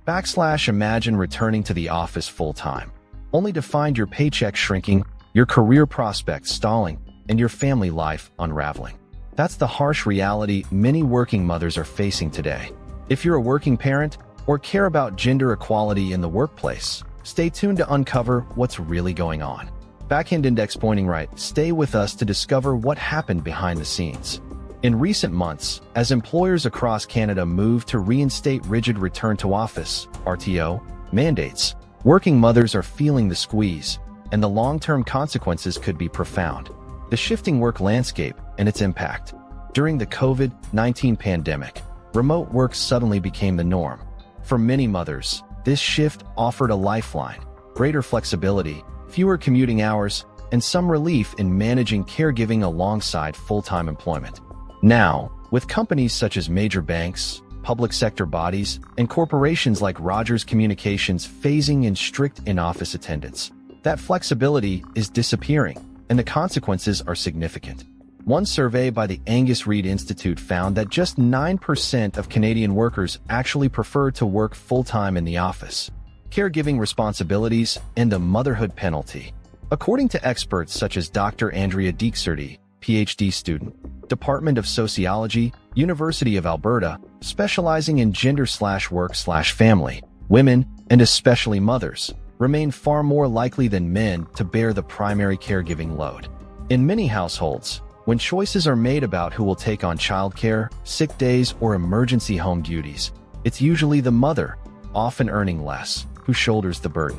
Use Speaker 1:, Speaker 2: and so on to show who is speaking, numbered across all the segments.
Speaker 1: Imagine returning to the office full-time, only to find your paycheck shrinking, your career prospects stalling, and your family life unraveling. That's the harsh reality many working mothers are facing today. If you're a working parent or care about gender equality in the workplace, stay tuned to uncover what's really going on. Backhand index pointing right, stay with us to discover what happened behind the scenes. In recent months, as employers across Canada move to reinstate rigid return to office (RTO) mandates, working mothers are feeling the squeeze, and the long-term consequences could be profound. The shifting work landscape and its impact. During the COVID-19 pandemic, remote work suddenly became the norm. For many mothers, this shift offered a lifeline, greater flexibility, fewer commuting hours, and some relief in managing caregiving alongside full-time employment. Now, with companies such as major banks, public sector bodies, and corporations like Rogers Communications phasing in strict in-office attendance, that flexibility is disappearing, and the consequences are significant. One survey by the Angus Reid Institute found that just 9% of Canadian workers actually prefer to work full-time in the office. Caregiving responsibilities and the motherhood penalty. According to experts such as Dr. Andrea Deepening, PhD student, Department of Sociology, University of Alberta, specializing in gender/work/family, women, and especially mothers, remain far more likely than men to bear the primary caregiving load. In many households, when choices are made about who will take on childcare, sick days, or emergency home duties, it's usually the mother, often earning less, who shoulders the burden.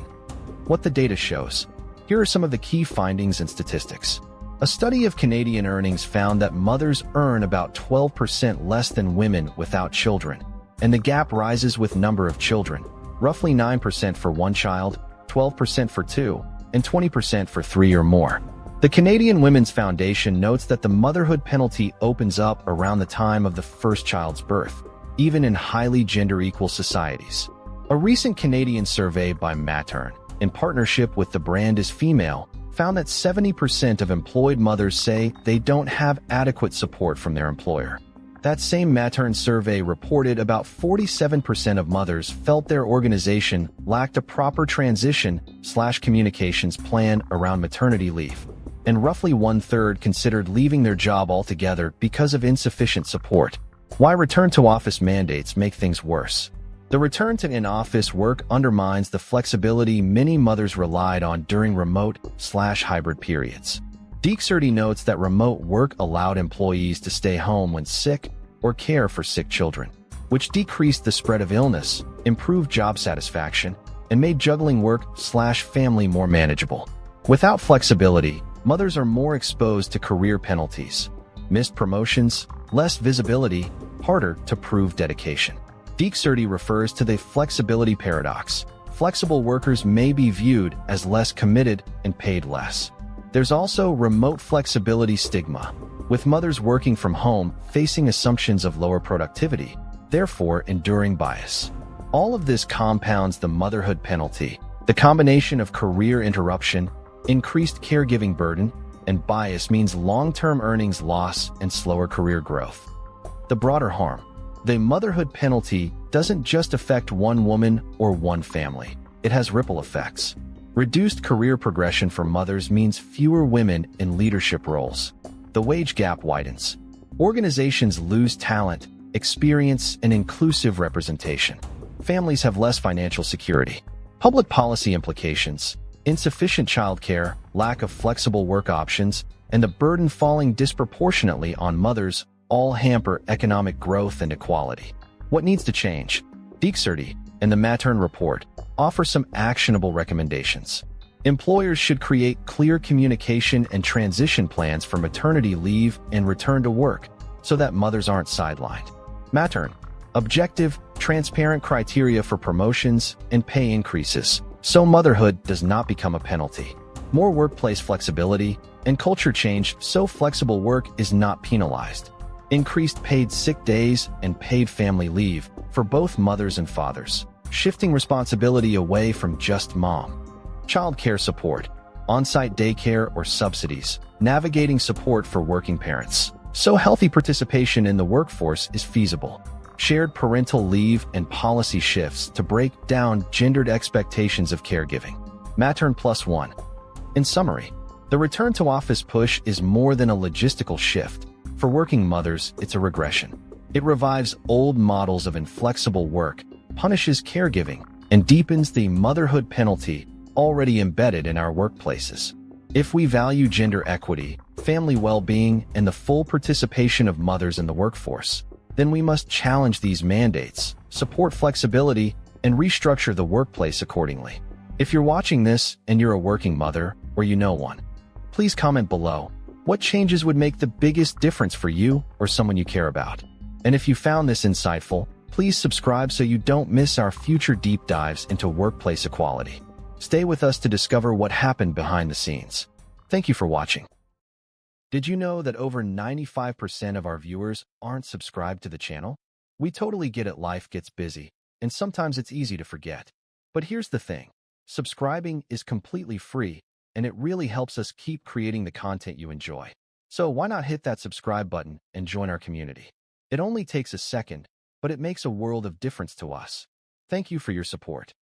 Speaker 1: What the data shows. Here are some of the key findings and statistics. A study of Canadian earnings found that mothers earn about 12% less than women without children, and the gap rises with number of children, roughly 9% for one child, 12% for two, and 20% for three or more. The Canadian Women's Foundation notes that the motherhood penalty opens up around the time of the first child's birth, even in highly gender-equal societies. A recent Canadian survey by Matern, in partnership with The Brand is Female, found that 70% of employed mothers say they don't have adequate support from their employer. That same Matern survey reported about 47% of mothers felt their organization lacked a proper transition/communications plan around maternity leave, and roughly one-third considered leaving their job altogether because of insufficient support. Why return-to-office mandates make things worse? The return to in-office work undermines the flexibility many mothers relied on during remote/hybrid periods. Deepening notes that remote work allowed employees to stay home when sick or care for sick children, which decreased the spread of illness, improved job satisfaction, and made juggling work/family more manageable. Without flexibility, mothers are more exposed to career penalties, missed promotions, less visibility, harder to prove dedication. Deepening refers to the flexibility paradox. Flexible workers may be viewed as less committed and paid less. There's also remote flexibility stigma, with mothers working from home facing assumptions of lower productivity, therefore enduring bias. All of this compounds the motherhood penalty. The combination of career interruption, increased caregiving burden, and bias means long-term earnings loss and slower career growth. The broader harm. The motherhood penalty doesn't just affect one woman or one family. It has ripple effects. Reduced career progression for mothers means fewer women in leadership roles. The wage gap widens. Organizations lose talent, experience, and inclusive representation. Families have less financial security. Public policy implications. Insufficient childcare, lack of flexible work options, and the burden falling disproportionately on mothers all hamper economic growth and equality. What needs to change? Deepening and the Matern report offer some actionable recommendations. Employers should create clear communication and transition plans for maternity leave and return to work so that mothers aren't sidelined. Matern, objective, transparent criteria for promotions and pay increases, so motherhood does not become a penalty. More workplace flexibility and culture change so flexible work is not penalized. Increased paid sick days and paid family leave for both mothers and fathers, shifting responsibility away from just mom. Childcare support, on-site daycare or subsidies, navigating support for working parents, so healthy participation in the workforce is feasible. shared parental leave, and policy shifts to break down gendered expectations of caregiving. Matern Plus One. In summary, the return to office push is more than a logistical shift. For working mothers, it's a regression. It revives old models of inflexible work, punishes caregiving, and deepens the motherhood penalty already embedded in our workplaces. If we value gender equity, family well-being, and the full participation of mothers in the workforce, then we must challenge these mandates, support flexibility, and restructure the workplace accordingly. If you're watching this and you're a working mother or you know one, please comment below what changes would make the biggest difference for you or someone you care about. And if you found this insightful, please subscribe so you don't miss our future deep dives into workplace equality. Stay with us to discover what happened behind the scenes. Thank you for watching. Did you know that over 95% of our viewers aren't subscribed to the channel? We totally get it, life gets busy, and sometimes it's easy to forget. But here's the thing. Subscribing is completely free, and it really helps us keep creating the content you enjoy. So why not hit that subscribe button and join our community? It only takes a second, but it makes a world of difference to us. Thank you for your support.